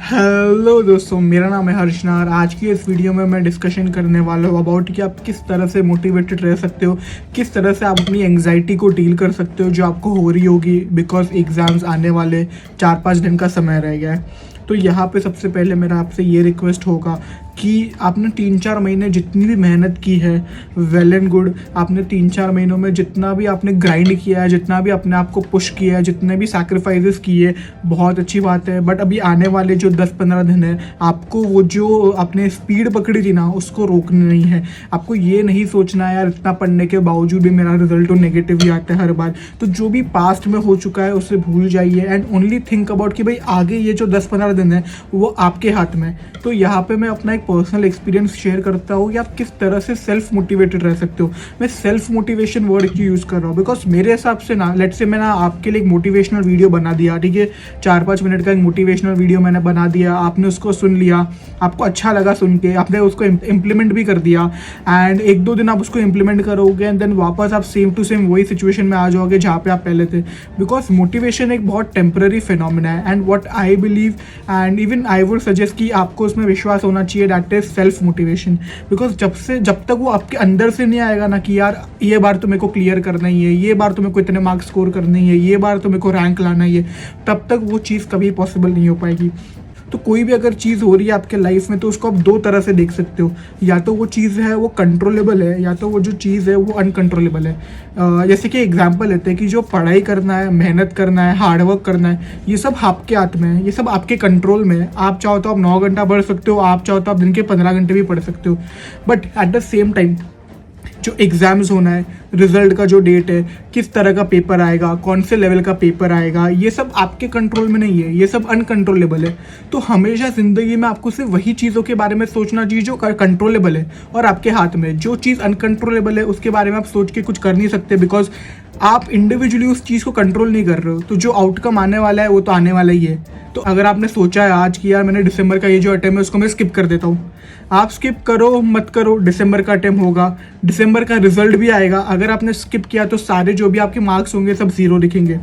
Hello दोस्तों, मेरा नाम है हर्षनार। आज की इस वीडियो में मैं डिस्कशन करने वाला हूँ अबाउट कि आप किस तरह से मोटिवेटेड रह सकते हो, किस तरह से आप अपनी एंग्जाइटी को डील कर सकते हो जो आपको हो रही होगी बिकॉज एग्ज़ाम्स आने वाले 4-5 दिन का समय रह गया है। तो यहाँ पे सबसे पहले मेरा आपसे ये रिक्वेस्ट होगा कि आपने 3-4 महीने जितनी भी मेहनत की है वेल एंड गुड। आपने 3-4 महीनों में जितना भी आपने ग्राइंड किया है, जितना भी अपने आप को पुश किया है, जितने भी सैक्रिफाइसेस किए, बहुत अच्छी बात है। बट अभी आने वाले जो 10-15 दिन है, आपको वो जो आपने स्पीड पकड़ी थी ना, उसको रोकनी नहीं है। आपको ये नहीं सोचना है यार इतना पढ़ने के बावजूद भी मेरा रिजल्ट तो नेगेटिव ही आता है हर बार। तो जो भी पास्ट में हो चुका है उसे भूल जाइए एंड ओनली थिंक अबाउट कि भाई आगे ये जो 10-15 दिन है वो आपके हाथ में। तो यहाँ पे मैं अपना एक पर्सनल एक्सपीरियंस शेयर करता हूँ कि आप किस तरह से सेल्फ मोटिवेटेड रह सकते हो। मैं सेल्फ मोटिवेशन वर्ड क्यों यूज़ कर रहा हूँ, बिकॉज मेरे हिसाब से ना, लेट्स से मैंने आपके लिए एक मोटिवेशनल वीडियो बना दिया, ठीक है, 4-5 मिनट का एक मोटिवेशनल वीडियो मैंने बना दिया, आपने उसको सुन लिया, आपको अच्छा लगा सुन के, आपने उसको इम्प्लीमेंट भी कर दिया एंड 1-2 दिन आप उसको इम्प्लीमेंट करोगे एंड देन वापस आप सेम टू सेम वही सिचुएशन में आ जाओगे जहाँ पे आप पहले थे। बिकॉज मोटिवेशन एक बहुत टेम्पररी फिनोमिना है and what I believe and even I would suggest कि आपको उसमें विश्वास होना चाहिए, that is self motivation. Because जब तक वो आपके अंदर से नहीं आएगा ना कि यार ये बार तो मेरे को क्लियर करना ही है, ये बार तो मेरे को इतने मार्क्स स्कोर करने ही है, ये बार तो मेरे को रैंक लाना ही है, तब तक वो चीज़ कभी पॉसिबल नहीं हो पाएगी। तो कोई भी अगर चीज़ हो रही है आपके लाइफ में तो उसको आप 2 तरह से देख सकते हो, या तो वो चीज़ है वो कंट्रोलेबल है, या तो वो जो चीज़ है वो अनकंट्रोलेबल है। जैसे कि एग्जांपल लेते हैं कि जो पढ़ाई करना है, मेहनत करना है, हार्डवर्क करना है, ये सब आपके हाथ में है, ये सब आपके कंट्रोल में है। आप चाहो तो आप 9 घंटा पढ़ सकते हो, आप चाहो तो आप दिन के 15 घंटे भी पढ़ सकते हो। But at the same time जो एग्ज़ाम्स होना है, रिजल्ट का जो डेट है, किस तरह का पेपर आएगा, कौन से लेवल का पेपर आएगा, ये सब आपके कंट्रोल में नहीं है, ये सब अनकंट्रोलेबल है। तो हमेशा ज़िंदगी में आपको सिर्फ वही चीज़ों के बारे में सोचना चाहिए जो कंट्रोलेबल है और आपके हाथ में। जो चीज़ अनकंट्रोलेबल है उसके बारे में आप सोच के कुछ कर नहीं सकते, बिकॉज आप इंडिविजुअली उस चीज़ को कंट्रोल नहीं कर रहे हो। तो जो आउटकम आने वाला है वो तो आने वाला ही है। तो अगर आपने सोचा है आज कि यार मैंने दिसंबर का ये जो अटेम्प्ट है उसको मैं स्किप कर देता हूँ, आप स्किप करो मत करो, दिसंबर का अटेम्प्ट होगा, दिसंबर का रिजल्ट भी आएगा। अगर आपने स्किप किया तो सारे जो भी आपके मार्क्स होंगे सब 0 दिखेंगे।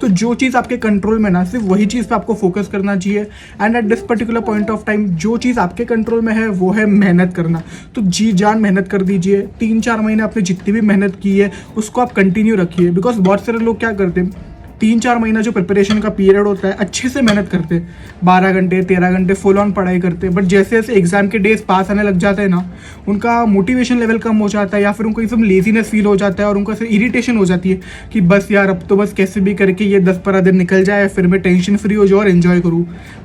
तो जो चीज़ आपके कंट्रोल में ना, सिर्फ वही चीज़ पे आपको फोकस करना चाहिए and at this particular point of time जो चीज़ आपके कंट्रोल में है वो है मेहनत करना। तो जी जान मेहनत कर दीजिए। 3-4 महीने आपने जितनी भी मेहनत की है उसको आप कंटिन्यू रखिए। बिकॉज बहुत सारे लोग क्या करते हैं, 3-4 महीना जो प्रिपरेशन का पीरियड होता है अच्छे से मेहनत करते, 12 घंटे 13 घंटे फुल ऑन पढ़ाई करते, बट जैसे जैसे एग्जाम के डेज पास आने लग जाते हैं ना, उनका मोटिवेशन लेवल कम हो जाता है या फिर उनको एकदम लेजीनेस फील हो जाता है और उनको ऐसे इरिटेशन हो जाती है कि बस यार अब तो बस कैसे भी करके ये 10-15 दिन निकल जाए, फिर मैं टेंशन फ्री हो जाऊँ और एंजॉय करूँ।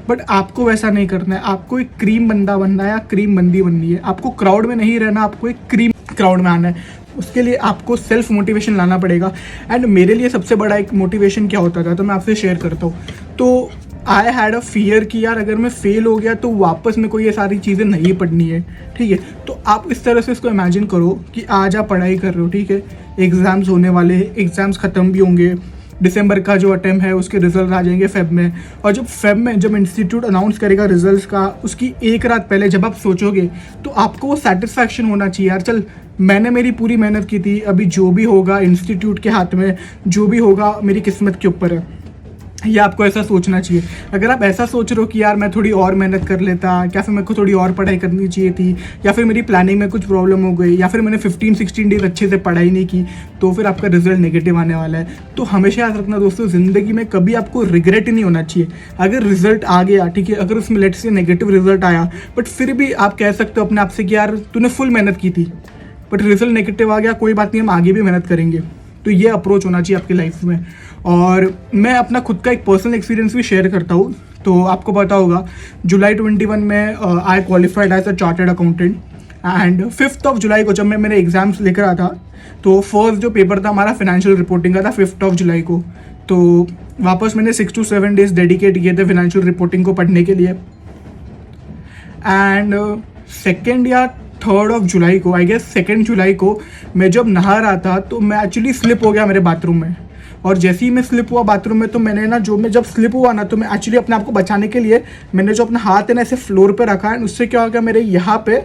बट आपको वैसा नहीं करना है। आपको एक क्रीम बंदा बनना है या क्रीम बंदी बननी है। आपको क्राउड में नहीं रहना, आपको एक क्रीम क्राउड में आना है। उसके लिए आपको सेल्फ मोटिवेशन लाना पड़ेगा। एंड मेरे लिए सबसे बड़ा एक मोटिवेशन क्या होता था तो मैं आपसे शेयर करता हूँ। तो आई हैड अ फियर कि यार अगर मैं फेल हो गया तो वापस में कोई ये सारी चीज़ें नहीं पढ़नी है, ठीक है। तो आप इस तरह से इसको इमेजिन करो कि आज आप पढ़ाई कर रहे हो, ठीक है, एग्ज़ाम्स होने वाले हैं, एग्ज़ाम्स ख़त्म भी होंगे, दिसंबर का जो अटेम्प्ट है उसके रिजल्ट आ जाएंगे फेब में, और जब इंस्टीट्यूट अनाउंस करेगा रिजल्ट्स का, उसकी एक रात पहले जब आप सोचोगे तो आपको वो सेटिस्फैक्शन होना चाहिए, यार चल मैंने मेरी पूरी मेहनत की थी, अभी जो भी होगा इंस्टीट्यूट के हाथ में, जो भी होगा मेरी किस्मत के ऊपर है। ये आपको ऐसा सोचना चाहिए। अगर आप ऐसा सोच रहे हो कि यार मैं थोड़ी और मेहनत कर लेता, क्या फिर मेरे को थोड़ी और पढ़ाई करनी चाहिए थी, या फिर मेरी प्लानिंग में कुछ प्रॉब्लम हो गई, या फिर मैंने 15-16 डेज अच्छे से पढ़ाई नहीं की, तो फिर आपका रिजल्ट नेगेटिव आने वाला है। तो हमेशा याद रखना दोस्तों, ज़िंदगी में कभी आपको रिग्रेट नहीं होना चाहिए। अगर रिजल्ट आ गया, ठीक है, अगर उसमें लेट्स से नेगेटिव रिजल्ट आया, बट फिर भी आप कह सकते हो अपने आप से कि यार तूने फुल मेहनत की थी, बट रिजल्ट नेगेटिव आ गया, कोई बात नहीं, हम आगे भी मेहनत करेंगे। तो ये अप्रोच होना चाहिए आपकी लाइफ में। और मैं अपना खुद का एक पर्सनल एक्सपीरियंस भी शेयर करता हूँ। तो आपको पता होगा जुलाई 21 में I qualified as a chartered accountant and 5 जुलाई को जब मैं मेरे एग्जाम्स लेकर रहा था तो फर्स्ट जो पेपर था हमारा फाइनेंशियल रिपोर्टिंग का था 5 जुलाई को। तो वापस मैंने 6 to 7 डेज डेडिकेट किए थे फाइनेंशियल रिपोर्टिंग को पढ़ने के लिए। एंड 2 या 3 जुलाई को, आई गेस 2 जुलाई को, मैं जब नहा रहा था तो मैं एक्चुअली स्लिप हो गया मेरे बाथरूम में। और जैसे ही मैं स्लिप हुआ बाथरूम में तो मैंने ना, मैं जब स्लिप हुआ ना तो मैं एक्चुअली अपने आप को बचाने के लिए मैंने जो अपना हाथ है ना ऐसे फ्लोर पे रखा है, उससे क्या हो गया, मेरे यहाँ पे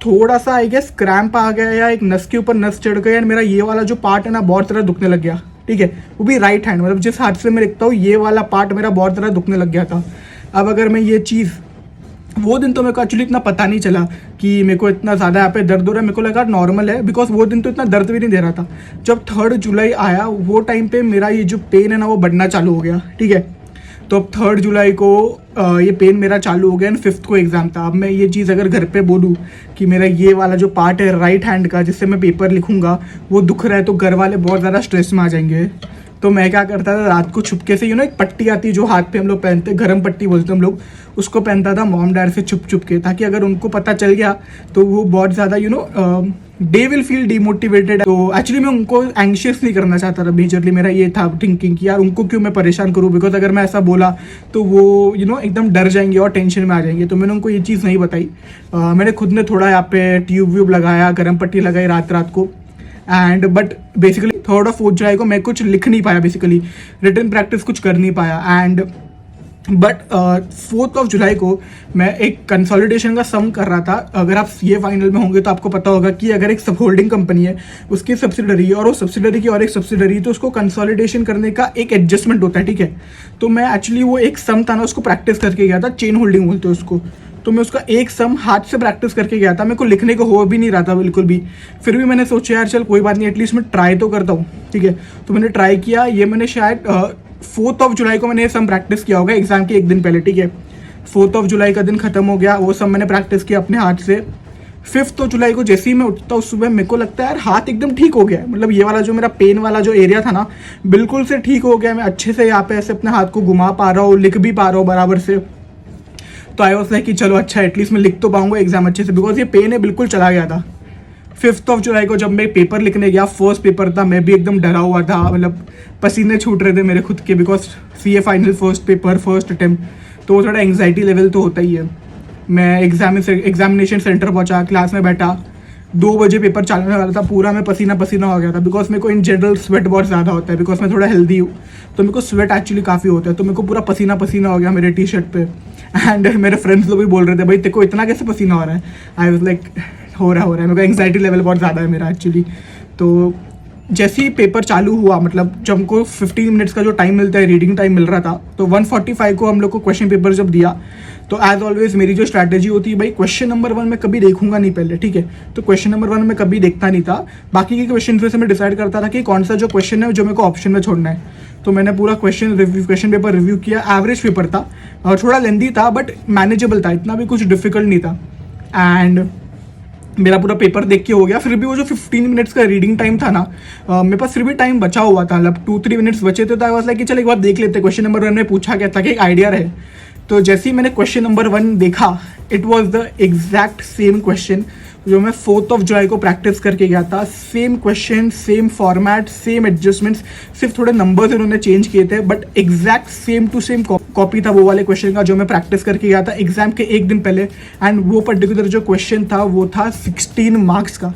थोड़ा सा आई गेस क्रैम्प आ गया या एक नस के ऊपर नस चढ़ गया एंड मेरा ये वाला जो पार्ट है ना बहुत तरह दुखने लग गया, ठीक है, वो भी राइट हैंड, मतलब जिस हाथ से मैं लिखता हूँ ये वाला पार्ट मेरा बहुत तरह दुखने लग गया था। अब अगर मैं ये चीज़ वो दिन तो मेरे को एक्चुअली इतना पता नहीं चला कि मेरे को इतना ज़्यादा यहाँ पे दर्द हो रहा है, मेरे को लगा नॉर्मल है, बिकॉज वो दिन तो इतना दर्द भी नहीं दे रहा था। जब 3 जुलाई आया वो टाइम पे मेरा ये जो पेन है ना वो बढ़ना चालू हो गया, ठीक है। तो अब 3 जुलाई को ये पेन मेरा चालू हो गया एंड 5th को एग्ज़ाम था। अब मैं ये चीज़ अगर घर पे बोलूँ कि मेरा ये वाला जो पार्ट है राइट हैंड का जिससे मैं पेपर लिखूंगा वो दुख रहा है, तो घर वाले बहुत ज़्यादा स्ट्रेस में आ जाएंगे। तो मैं क्या करता था, रात को छुपके से एक पट्टी आती है जो हाथ पे हम लोग पहनते, गरम पट्टी बोलते हम लोग, उसको पहनता था मॉम डैड से छुप छुप के, ताकि अगर उनको पता चल गया तो वो बहुत ज़्यादा दे विल फील डिमोटिवेटेड। तो एक्चुअली मैं उनको एंग्शियस नहीं करना चाहता था, मेजरली मेरा ये था थिंकिंग कि यार उनको क्यों मैं परेशान करूँ, बिकॉज अगर मैं ऐसा बोला तो वो एकदम डर जाएंगे और टेंशन में आ जाएंगे। तो मैंने उनको ये चीज़ नहीं बताई। मैंने खुद ने थोड़ा यहाँ पे ट्यूब व्यूब लगाया, गर्म पट्टी लगाई रात रात को एंड बट बेसिकली 3rd और 4th जुलाई को मैं कुछ लिख नहीं पाया, बेसिकली रिटन प्रैक्टिस कुछ कर नहीं पाया। And but 4th of July को मैं एक कंसोलिडेशन का सम कर रहा था। अगर आप सीए फाइनल में होंगे तो आपको पता होगा कि अगर एक सब होल्डिंग कंपनी है उसकी सब्सिडरी और वो सब्सिडरी की और एक सब्सिडरी, तो उसको कंसोलिडेशन करने का एक एडजस्टमेंट होता है, ठीक है। तो मैं एक्चुअली वो एक सम था ना उसको प्रैक्टिस करके गया था, चेन होल्डिंग बोलते हैं उसको। तो मैं उसका एक सम हाथ से प्रैक्टिस करके गया था, मेरे को लिखने को हो भी नहीं रहा था बिल्कुल भी। फिर भी मैंने सोचा यार चल कोई बात नहीं, एटलीस्ट मैं ट्राई तो करता हूँ, ठीक है। तो मैंने ट्राई किया। ये मैंने शायद 4th ऑफ जुलाई को मैंने ये सम प्रैक्टिस किया होगा एग्जाम के एक दिन पहले, ठीक है। 4th ऑफ जुलाई का दिन खत्म हो गया, वो सब मैंने प्रैक्टिस किया अपने हाथ से। 5th ऑफ जुलाई को जैसे ही मैं उठता हूँ सुबह, मेरे को लगता है यार हाथ एकदम ठीक हो गया है, मतलब ये वाला जो मेरा पेन वाला जो एरिया था ना बिल्कुल से ठीक हो गया। मैं अच्छे से यहाँ पे ऐसे अपने हाथ को घुमा पा रहा हूँ, लिख भी पा रहा हूँ बराबर से। तो आई वाज लाइक कि चलो अच्छा एटलीस्ट मैं लिख तो पाऊंगा एग्जाम अच्छे से, बिकॉज ये पेन है बिल्कुल चला गया था। 5th ऑफ जुलाई को जब मैं पेपर लिखने गया, फर्स्ट पेपर था, मैं भी एकदम डरा हुआ था, मतलब पसीने छूट रहे थे मेरे खुद के, because CA final first paper first attempt, तो वो थोड़ा एंग्जाइटी लेवल तो होता ही है। मैं एग्जामिनेशन सेंटर पहुंचा, क्लास में बैठा, 2 बजे पेपर चलने वाला था, पूरा मैं पसीना पसीना हो गया था, बिकॉज मेरे को इन जनरल स्वेट बहुत ज़्यादा होता है, बिकॉज मैं थोड़ा हेल्दी हूँ, तो मेरे को स्वेट एक्चुअली काफ़ी होता है। तो मेरे को पूरा पसीना पसीना हो गया मेरे टी शर्ट पे। एंड मेरे फ्रेंड्स लोग भी बोल रहे थे भाई तेरे को इतना कैसे पसीना हो रहा है। आई वाज लाइक हो रहा है, मेरे को एंग्जाइटी लेवल बहुत ज़्यादा है मेरा एक्चुअली। तो जैसे ही पेपर चालू हुआ, मतलब जब हमको 15 मिनट्स का जो टाइम मिलता है, रीडिंग टाइम मिल रहा था, तो 1:45 को हम लोग को क्वेश्चन पेपर जब दिया, तो एज ऑलवेज मेरी जो स्ट्रैटेजी होती है भाई, क्वेश्चन नंबर 1 मैं कभी देखूंगा नहीं पहले, ठीक है। तो क्वेश्चन नंबर 1 मैं कभी देखता नहीं था, बाकी के क्वेश्चन से मैं डिसाइड करता था कि कौन सा जो क्वेश्चन है जो मेरे को ऑप्शन में छोड़ना है। तो मैंने पूरा क्वेश्चन पेपर रिव्यू किया। एवरेज पेपर था और थोड़ा लेंदी था बट मैनेजेबल था, इतना भी कुछ डिफिकल्ट नहीं था। एंड मेरा पूरा पेपर देख के हो गया। फिर भी वो जो 15 मिनट्स का रीडिंग टाइम था ना, मेरे पास फिर भी टाइम बचा हुआ था, मतलब 2-3 मिनट्स बचे थे। तो आई वाज लाइक कि चल एक बार देख लेते, क्वेश्चन नंबर 1 में पूछा गया था कि एक आइडिया रहे। तो जैसे ही मैंने क्वेश्चन नंबर 1 देखा, it was the exact same question जो मैं 4th ऑफ जुलाई को प्रैक्टिस करके गया था। Same question, same format, same adjustments, सिर्फ थोड़े नंबर्स इन्होंने चेंज किए थे, but exact same to same copy था वो वाले क्वेश्चन का जो मैं प्रैक्टिस करके गया था एग्जाम के एक दिन पहले। एंड वो पर्टिकुलर जो क्वेश्चन था वो था 16 मार्क्स का।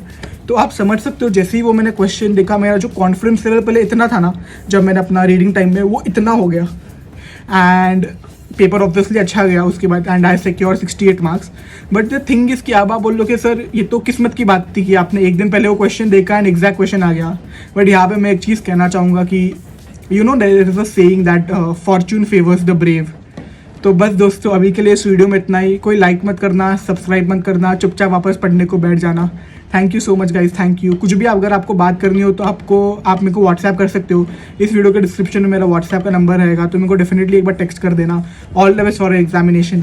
तो आप समझ सकते हो, जैसे ही वो मैंने क्वेश्चन देखा, मेरा जो कॉन्फिडेंस लेवल पहले इतना था ना जब मैंने अपना रीडिंग टाइम में, वो इतना हो गया। एंड पेपर ऑब्वियसली अच्छा गया उसके बाद, and I secure 68 marks. But the thing is कि अब आप बोल लो कि सर ये तो किस्मत की बात थी कि आपने एक दिन पहले वो क्वेश्चन देखा एंड एग्जैक्ट क्वेश्चन आ गया। बट यहाँ पे मैं एक चीज़ कहना चाहूँगा कि there is a saying that fortune favours the brave. तो बस दोस्तों, अभी के लिए इस वीडियो में इतना ही। कोई लाइक मत करना, सब्सक्राइब मत करना, चुपचाप वापस पढ़ने को बैठ जाना। Thank you so much guys, thank you. कुछ भी अगर आपको बात करनी हो तो आप मेरे को व्हाट्सएप कर सकते हो। इस वीडियो के डिस्क्रिप्शन में मेरा व्हाट्सएप का नंबर रहेगा, तो मेरे को डेफिनेटली एक बार टेक्स्ट कर देना। All the best for examination.